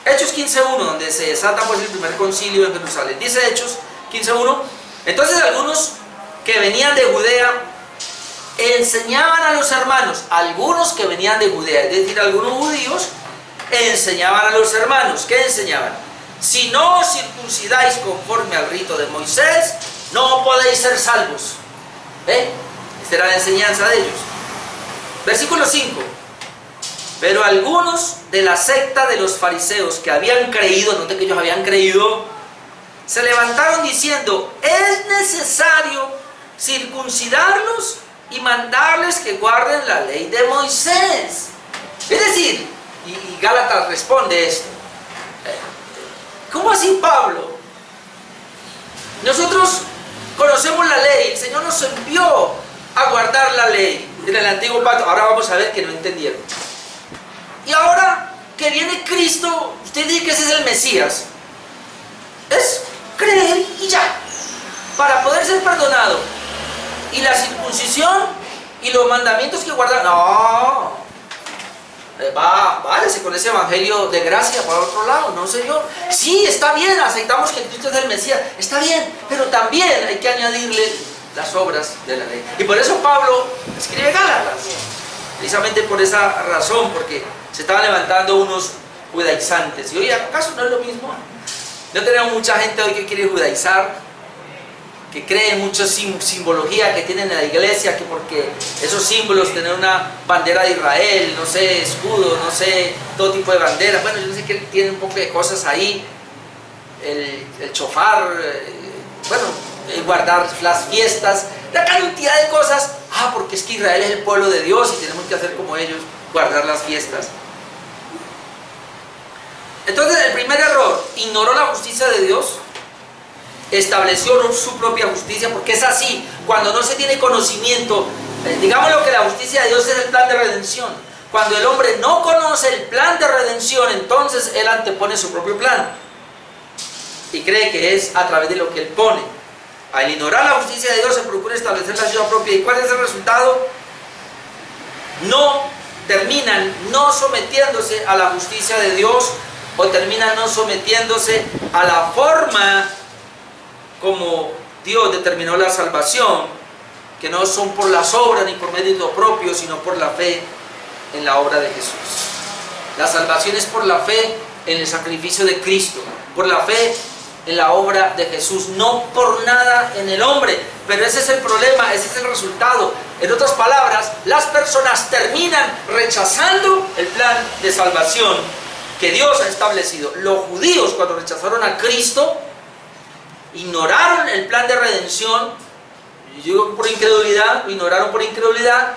Hechos 15:1, donde se desata pues el primer concilio en Jerusalén. Dice Hechos 15:1, entonces algunos que venían de Judea enseñaban a los hermanos, algunos que venían de Judea, es decir, algunos judíos, enseñaban a los hermanos. ¿Qué enseñaban? Si no os circuncidáis conforme al rito de Moisés, no podéis ser salvos. Esta era la enseñanza de ellos. Versículo 5. Pero algunos de la secta de los fariseos que habían creído, note que ellos habían creído, se levantaron diciendo, es necesario circuncidarlos y mandarles que guarden la ley de Moisés. Es decir, y Gálatas responde esto. ¿Cómo así, Pablo? Nosotros conocemos la ley, el Señor nos envió a guardar la ley en el antiguo pacto. Ahora vamos a ver que no entendieron. Y ahora que viene Cristo, usted dice que ese es el Mesías. Es creer y ya, para poder ser perdonado. Y la circuncisión y los mandamientos que guardar, no. Váyase con ese evangelio de gracia para otro lado, no señor. Sí, está bien, aceptamos que Cristo es el Mesías, está bien, pero también hay que añadirle las obras de la ley. Y por eso Pablo escribe Gálatas, precisamente por esa razón, porque se estaban levantando unos judaizantes. Y oye, ¿acaso no es lo mismo? No tenemos mucha gente hoy que quiere judaizar, que cree en mucha simbología que tienen en la iglesia, que porque esos símbolos, tener una bandera de Israel, no sé, escudo, no sé, todo tipo de banderas, bueno, yo sé que tienen un poco de cosas ahí, el chofar, bueno, guardar las fiestas, la cantidad de cosas, porque es que Israel es el pueblo de Dios y tenemos que hacer como ellos, guardar las fiestas. Entonces, el primer error, ignoró la justicia de Dios, estableció su propia justicia, porque es así, cuando no se tiene conocimiento, digamos lo que la justicia de Dios es el plan de redención. Cuando el hombre no conoce el plan de redención, entonces él antepone su propio plan y cree que es a través de lo que él pone. Al ignorar la justicia de Dios se procura establecer la suya propia. ¿Y cuál es el resultado? Terminan no sometiéndose a la justicia de Dios, o terminan no sometiéndose a la forma como Dios determinó la salvación, que no son por las obras ni por mérito propio, sino por la fe en la obra de Jesús. La salvación es por la fe en el sacrificio de Cristo, por la fe en la obra de Jesús, no por nada en el hombre. Pero ese es el problema, ese es el resultado. En otras palabras, las personas terminan rechazando el plan de salvación que Dios ha establecido. Los judíos, cuando rechazaron a Cristo, ignoraron el plan de redención, yo digo por incredulidad, lo ignoraron por incredulidad,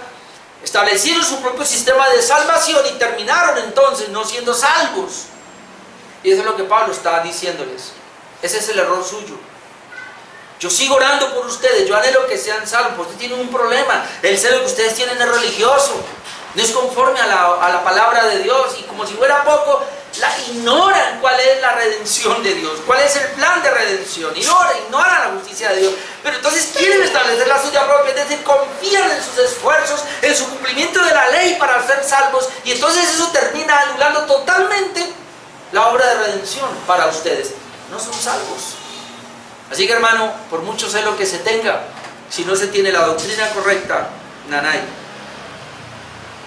establecieron su propio sistema de salvación y terminaron entonces no siendo salvos. Y eso es lo que Pablo está diciéndoles. Ese es el error suyo. Yo sigo orando por ustedes, yo anhelo que sean salvos. Ustedes tienen un problema, el celo que ustedes tienen es religioso, no es conforme a la palabra de Dios. Y como si fuera poco, ignoran cuál es la redención de Dios, cuál es el plan de redención, ignoran la justicia de Dios, pero entonces quieren establecer la suya propia, es decir, confían en sus esfuerzos, en su cumplimiento de la ley para ser salvos, y entonces eso termina anulando totalmente la obra de redención para ustedes. No son salvos. Así que, hermano, por mucho celo que se tenga, si no se tiene la doctrina correcta, nanay.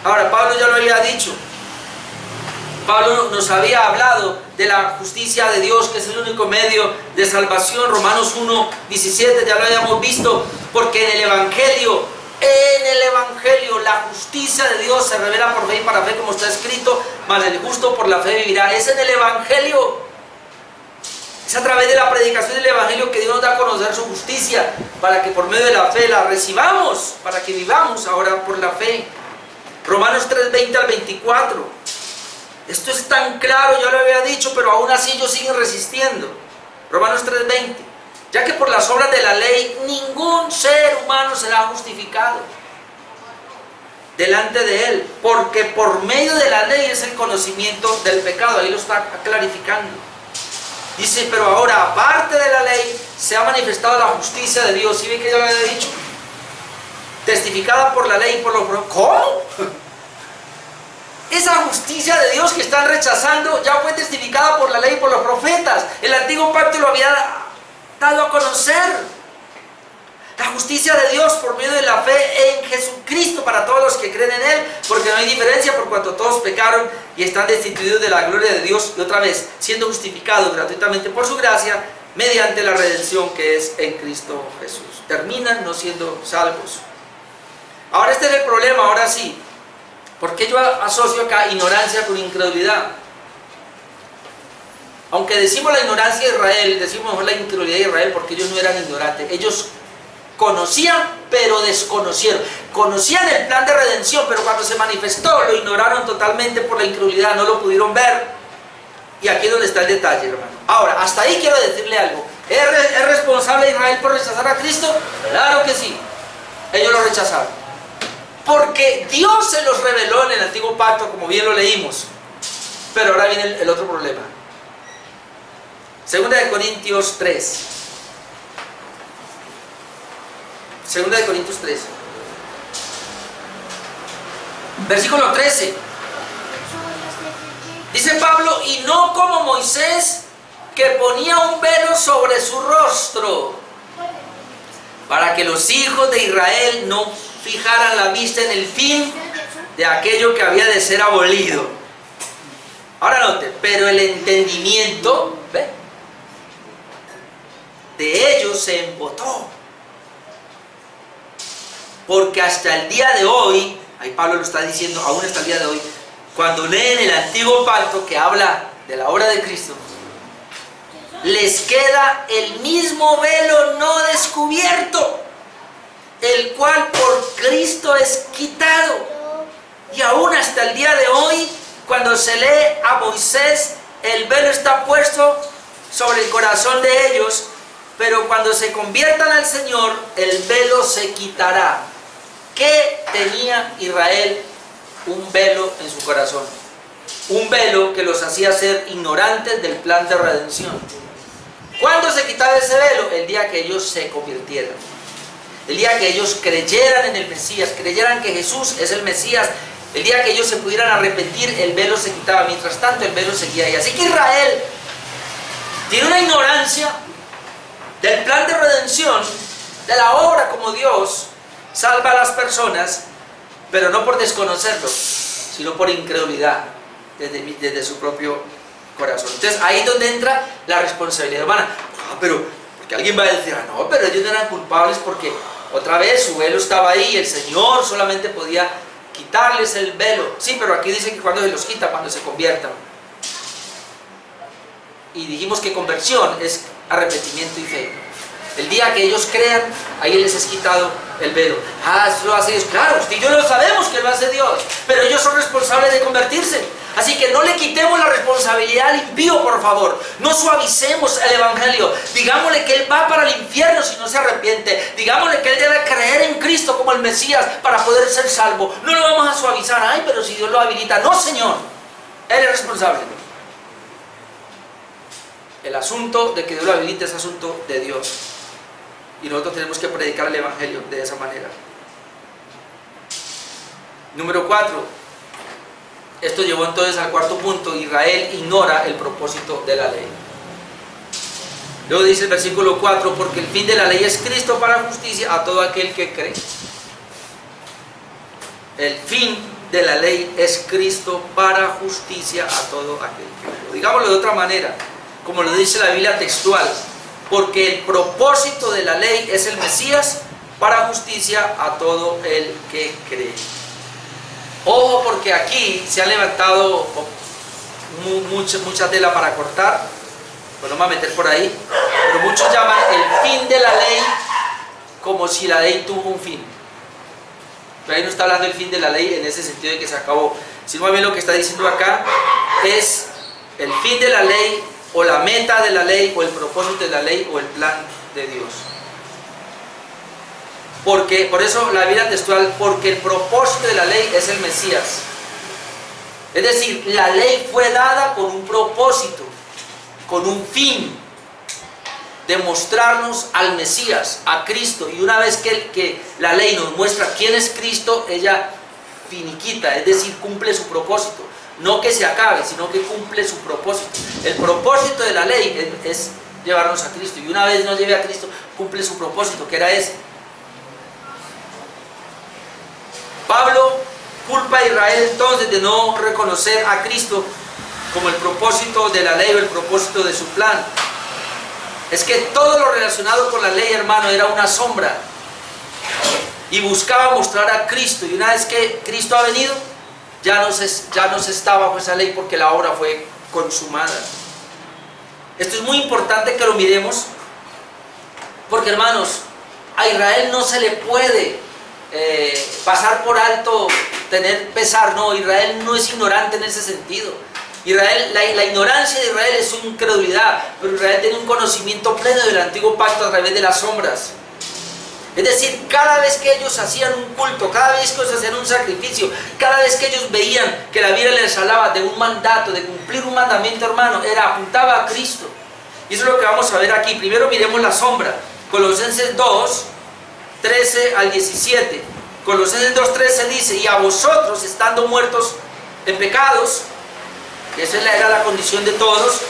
Ahora, Pablo ya lo había dicho. Pablo nos había hablado de la justicia de Dios, que es el único medio de salvación. Romanos 1:17, ya lo habíamos visto, porque en el Evangelio, la justicia de Dios se revela por fe y para fe, como está escrito, mas el justo por la fe vivirá. Es en el Evangelio. Es a través de la predicación del Evangelio que Dios nos da a conocer su justicia, para que por medio de la fe la recibamos, para que vivamos ahora por la fe. Romanos 3:20 al 24. Esto es tan claro, yo lo había dicho, pero aún así ellos siguen resistiendo. Romanos 3:20. Ya que por las obras de la ley ningún ser humano será justificado delante de él, porque por medio de la ley es el conocimiento del pecado. Ahí lo está clarificando. Dice, pero ahora, aparte de la ley, se ha manifestado la justicia de Dios. ¿Sí ven que yo lo había dicho? Testificada por la ley y por los profetas. ¿Cómo? Esa justicia de Dios que están rechazando ya fue testificada por la ley y por los profetas. El antiguo pacto lo había dado a conocer. La justicia de Dios por medio de la fe en Jesucristo para todos los que creen en Él, porque no hay diferencia por cuanto todos pecaron y están destituidos de la gloria de Dios, y otra vez, siendo justificados gratuitamente por su gracia, mediante la redención que es en Cristo Jesús. Terminan no siendo salvos. Ahora este es el problema, ahora sí. ¿Por qué yo asocio acá ignorancia con incredulidad? Aunque decimos la ignorancia de Israel, decimos mejor la incredulidad de Israel, porque ellos no eran ignorantes. Ellos conocían, pero desconocieron. Conocían el plan de redención, pero cuando se manifestó, lo ignoraron totalmente por la incredulidad, no lo pudieron ver. Y aquí es donde está el detalle, hermano. Ahora, hasta ahí quiero decirle algo. ¿Es responsable Israel por rechazar a Cristo? Claro que sí. Ellos lo rechazaron. Porque Dios se los reveló en el antiguo pacto, como bien lo leímos. Pero ahora viene el otro problema. Segunda de Corintios 3. Segunda de Corintios 3. Versículo 13. Dice Pablo, y no como Moisés, que ponía un velo sobre su rostro, para que los hijos de Israel no fijaran la vista en el fin de aquello que había de ser abolido. Ahora note, pero el entendimiento, ¿ve?, de ellos se embotó. Porque hasta el día de hoy, ahí Pablo lo está diciendo, aún hasta el día de hoy, cuando leen el antiguo pacto que habla de la obra de Cristo, les queda el mismo velo no descubierto, el cual por Cristo es quitado. Y aún hasta el día de hoy, cuando se lee a Moisés, el velo está puesto sobre el corazón de ellos, pero cuando se conviertan al Señor, el velo se quitará. ¿Qué tenía Israel? Un velo en su corazón. Un velo que los hacía ser ignorantes del plan de redención. ¿Cuándo se quitaba ese velo? El día que ellos se convirtieran. El día que ellos creyeran en el Mesías, creyeran que Jesús es el Mesías. El día que ellos se pudieran arrepentir, el velo se quitaba. Mientras tanto, el velo seguía ahí. Así que Israel tiene una ignorancia del plan de redención, de la obra como Dios salva a las personas, pero no por desconocerlo, sino por incredulidad desde su propio corazón. Entonces ahí es donde entra la responsabilidad humana. Pero porque alguien va a decir, no, pero ellos no eran culpables porque otra vez su velo estaba ahí, el Señor solamente podía quitarles el velo. Sí, pero aquí dice que cuando se los quita, cuando se conviertan. Y dijimos que conversión es arrepentimiento y fe. El día que ellos crean, ahí les es quitado el velo. Eso lo hace Dios. Claro, usted y yo lo sabemos que lo hace Dios, pero ellos son responsables de convertirse. Así que no le quitemos la responsabilidad al impío, por favor. No suavicemos el Evangelio. Digámosle que él va para el infierno si no se arrepiente. Digámosle que él debe creer en Cristo como el Mesías para poder ser salvo. No lo vamos a suavizar. Ay, pero si Dios lo habilita. No, Señor. Él es responsable. El asunto de que Dios lo habilite es asunto de Dios. Y nosotros tenemos que predicar el Evangelio de esa manera. Número 4. Esto llevó entonces al cuarto punto. Israel ignora el propósito de la ley. Luego dice el versículo 4, porque el fin de la ley es Cristo para justicia a todo aquel que cree. El fin de la ley es Cristo para justicia a todo aquel que cree. Digámoslo de otra manera, como lo dice la Biblia textual, porque el propósito de la ley es el Mesías para justicia a todo el que cree. Ojo, porque aquí se ha levantado mucha tela para cortar, pues no me voy a meter por ahí, pero muchos llaman el fin de la ley como si la ley tuvo un fin. Pero ahí no está hablando del fin de la ley en ese sentido de que se acabó, sino más bien lo que está diciendo acá es el fin de la ley, o la meta de la ley, o el propósito de la ley, o el plan de Dios. Porque, por eso la Biblia textual, porque el propósito de la ley es el Mesías. Es decir, la ley fue dada con un propósito, con un fin, de mostrarnos al Mesías, a Cristo. Y una vez que la ley nos muestra quién es Cristo, ella finiquita, es decir, cumple su propósito. No que se acabe, sino que cumple su propósito. El propósito de la ley es llevarnos a Cristo. Y una vez nos lleve a Cristo, cumple su propósito, que era ese. Pablo culpa a Israel entonces de no reconocer a Cristo como el propósito de la ley o el propósito de su plan. Es que todo lo relacionado con la ley, hermano, era una sombra. Y buscaba mostrar a Cristo. Y una vez que Cristo ha venido, ya no se está bajo esa ley porque la obra fue consumada. Esto es muy importante que lo miremos, porque, hermanos, a Israel no se le puede pasar por alto, tener pesar. No, Israel no es ignorante en ese sentido. Israel, la ignorancia de Israel es su incredulidad, pero Israel tiene un conocimiento pleno del antiguo pacto a través de las sombras. Es decir, cada vez que ellos hacían un culto, cada vez que ellos hacían un sacrificio, cada vez que ellos veían que la Biblia les hablaba de un mandato, de cumplir un mandamiento, hermano, apuntaba a Cristo. Y eso es lo que vamos a ver aquí. Primero miremos la sombra. Colosenses 2, 13 al 17. Colosenses 2, 13 dice, y a vosotros, estando muertos en pecados, que esa era la condición de todos,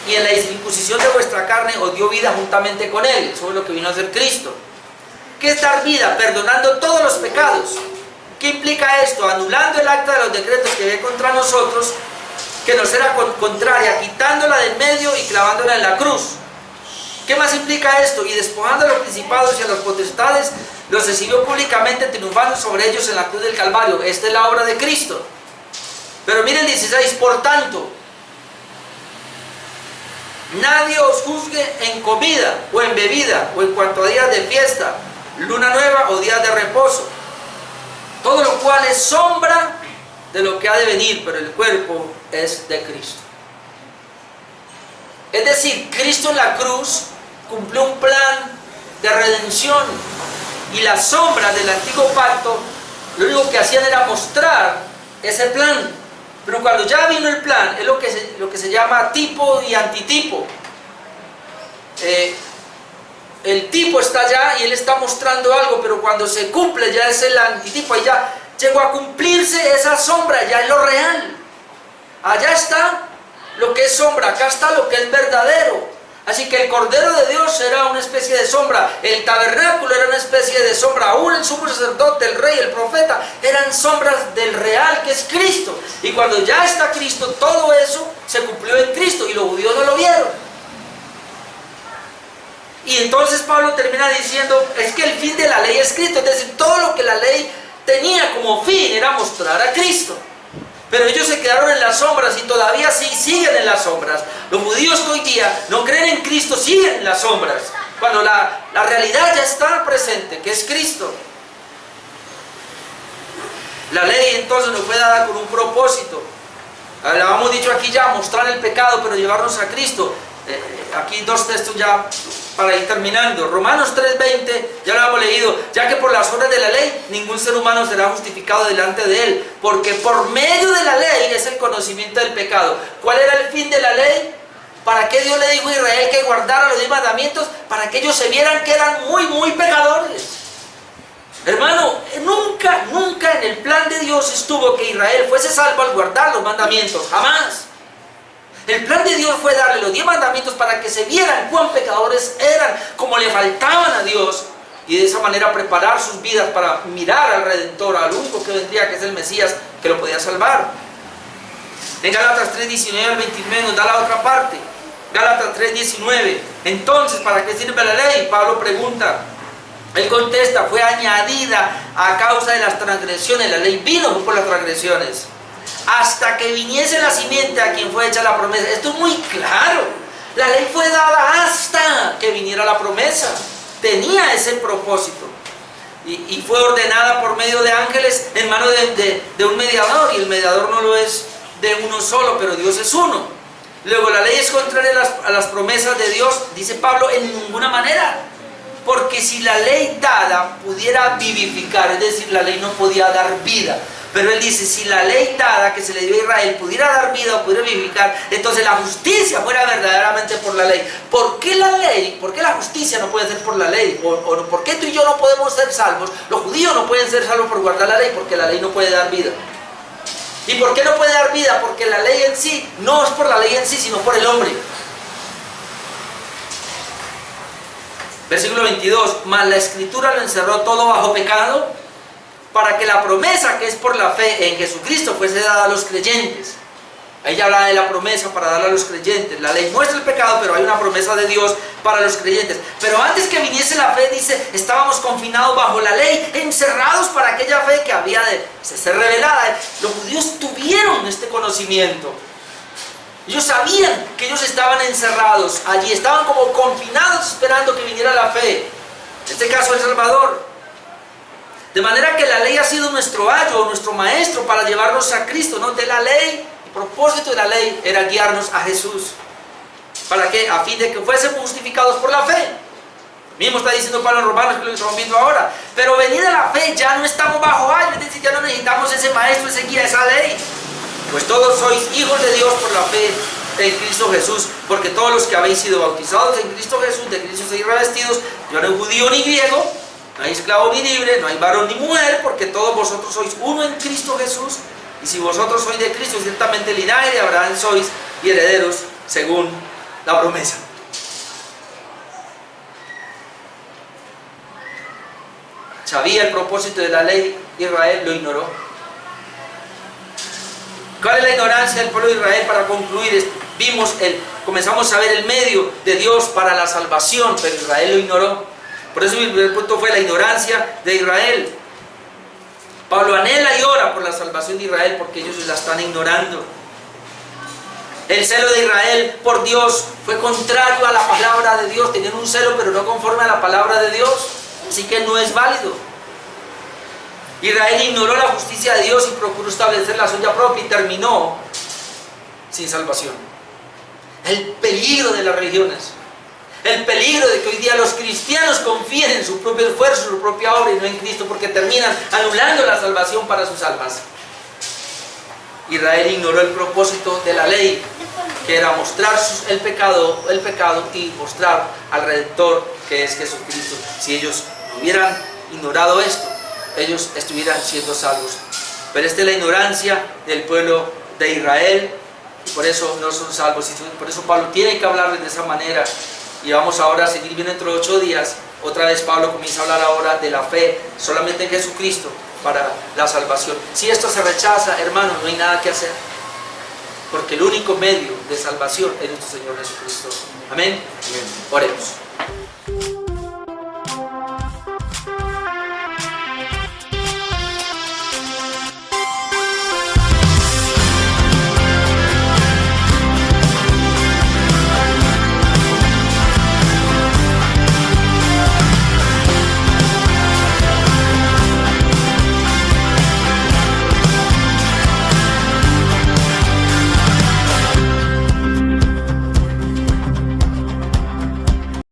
y en la incircuncisión de vuestra carne os dio vida juntamente con Él. Eso es lo que vino a hacer Cristo. ¿Qué es dar vida? Perdonando todos los pecados. ¿Qué implica esto? Anulando el acta de los decretos que había contra nosotros, que nos era contraria, quitándola del medio y clavándola en la cruz. ¿Qué más implica esto? Y despojando a los principados y a los potestades, los recibió públicamente, triunfando sobre ellos en la cruz del Calvario. Esta es la obra de Cristo. Pero miren 16, por tanto, nadie os juzgue en comida o en bebida o en cuanto a días de fiesta, luna nueva o días de reposo, todo lo cual es sombra de lo que ha de venir, pero el cuerpo es de Cristo. Es decir, Cristo en la cruz cumplió un plan de redención, y las sombras del antiguo pacto lo único que hacían era mostrar ese plan. Pero cuando ya vino el plan, es lo que se llama tipo y antitipo. El tipo está allá y él está mostrando algo, pero cuando se cumple ya es el antitipo. Ahí ya llegó a cumplirse esa sombra, ya es lo real. Allá está lo que es sombra, acá está lo que es verdadero. Así que el Cordero de Dios era una especie de sombra, el tabernáculo era una especie de sombra, aún el sumo sacerdote, el rey, el profeta, eran sombras del real que es Cristo. Y cuando ya está Cristo, todo eso se cumplió en Cristo y los judíos no lo vieron. Y entonces Pablo termina diciendo, es que el fin de la ley es Cristo, es decir, todo lo que la ley tenía como fin era mostrar a Cristo. Pero ellos se quedaron en las sombras y todavía siguen en las sombras. Los judíos que hoy día no creen en Cristo siguen en las sombras, cuando la realidad ya está presente, que es Cristo. La ley entonces nos fue dada con un propósito. Lo hemos dicho aquí ya, mostrar el pecado, pero llevarnos a Cristo. Aquí dos textos ya para ir terminando. Romanos 3:20, ya lo hemos leído, ya que por las obras de la ley ningún ser humano será justificado delante de él, porque por medio de la ley es el conocimiento del pecado. ¿Cuál era el fin de la ley? ¿Para qué Dios le dijo a Israel que guardara los 10 mandamientos? Para que ellos se vieran que eran muy, muy pecadores. Hermano, nunca en el plan de Dios estuvo que Israel fuese salvo al guardar los mandamientos. Jamás. El plan de Dios fue darle los 10 mandamientos para que se vieran cuán pecadores eran, como le faltaban a Dios, y de esa manera preparar sus vidas para mirar al Redentor, al único que vendría, que es el Mesías, que lo podía salvar. En Gálatas 3:19 al 29 nos da la otra parte. Gálatas 3:19. Entonces, ¿para qué sirve la ley? Pablo pregunta. Él contesta, fue añadida a causa de las transgresiones. La ley vino por las transgresiones, hasta que viniese la simiente a quien fue hecha la promesa. Esto es muy claro. La ley fue dada hasta que viniera la promesa. Tenía ese propósito. Y fue ordenada por medio de ángeles en mano de un mediador. Y el mediador no lo es de uno solo, pero Dios es uno. Luego, la ley es contraria a las promesas de Dios, dice Pablo, en ninguna manera. Porque si la ley dada pudiera vivificar, es decir, la ley no podía dar vida. Pero él dice, si la ley dada que se le dio a Israel pudiera dar vida o pudiera vivificar, entonces la justicia fuera verdaderamente por la ley. ¿Por qué la ley? ¿Por qué la justicia no puede ser por la ley? ¿O por qué tú y yo no podemos ser salvos? Los judíos no pueden ser salvos por guardar la ley, porque la ley no puede dar vida. ¿Y por qué no puede dar vida? Porque la ley en sí no es por la ley en sí, sino por el hombre. Versículo 22, mas la Escritura lo encerró todo bajo pecado, para que la promesa que es por la fe en Jesucristo fuese dada a los creyentes. Ahí habla de la promesa para darla a los creyentes. La ley muestra el pecado, pero hay una promesa de Dios para los creyentes. Pero antes que viniese la fe, dice, estábamos confinados bajo la ley, encerrados para aquella fe que había de ser revelada. Los judíos tuvieron este conocimiento. Ellos sabían que ellos estaban encerrados allí, estaban como confinados esperando que viniera la fe. En este caso el Salvador. De manera que la ley ha sido nuestro ayo, nuestro maestro para llevarnos a Cristo. ¿No? De la ley, el propósito de la ley era guiarnos a Jesús. ¿Para qué? A fin de que fuésemos justificados por la fe. Mismo está diciendo Pablo en Romanos, que lo estamos viendo ahora. Pero venida la fe, ya no estamos bajo ayo, es decir, ya no necesitamos ese maestro, ese guía, esa ley. Pues todos sois hijos de Dios por la fe en Cristo Jesús, porque todos los que habéis sido bautizados en Cristo Jesús, de Cristo sois revestidos. No hay judío ni griego, no hay esclavo ni libre, no hay varón ni mujer, porque todos vosotros sois uno en Cristo Jesús. Y si vosotros sois de Cristo, ciertamente el linaje de Abraham sois y herederos según la promesa. ¿Sabía el propósito de la ley? Israel lo ignoró. ¿Cuál es la ignorancia del pueblo de Israel? Para concluir, comenzamos a ver el medio de Dios para la salvación, pero Israel lo ignoró. Por eso mi primer punto fue la ignorancia de Israel. Pablo anhela y ora por la salvación de Israel porque ellos la están ignorando. El celo de Israel por Dios fue contrario a la palabra de Dios. Tenían un celo, pero no conforme a la palabra de Dios. Así que no es válido. Israel ignoró la justicia de Dios y procuró establecer la suya propia y terminó sin salvación. El peligro de las religiones, el peligro de que hoy día los cristianos confíen en su propio esfuerzo, su propia obra y no en Cristo, porque terminan anulando la salvación para sus almas. Israel ignoró el propósito de la ley, que era mostrar el pecado y mostrar al Redentor, que es Jesucristo. Si ellos hubieran ignorado esto, ellos estuvieran siendo salvos. Pero esta es la ignorancia del pueblo de Israel y por eso no son salvos. Y por eso Pablo tiene que hablarles de esa manera. Y vamos ahora a seguir viendo dentro de 8 días. Otra vez Pablo comienza a hablar ahora de la fe solamente en Jesucristo para la salvación. Si esto se rechaza, hermanos, no hay nada que hacer, porque el único medio de salvación es nuestro Señor Jesucristo. Amén. Oremos.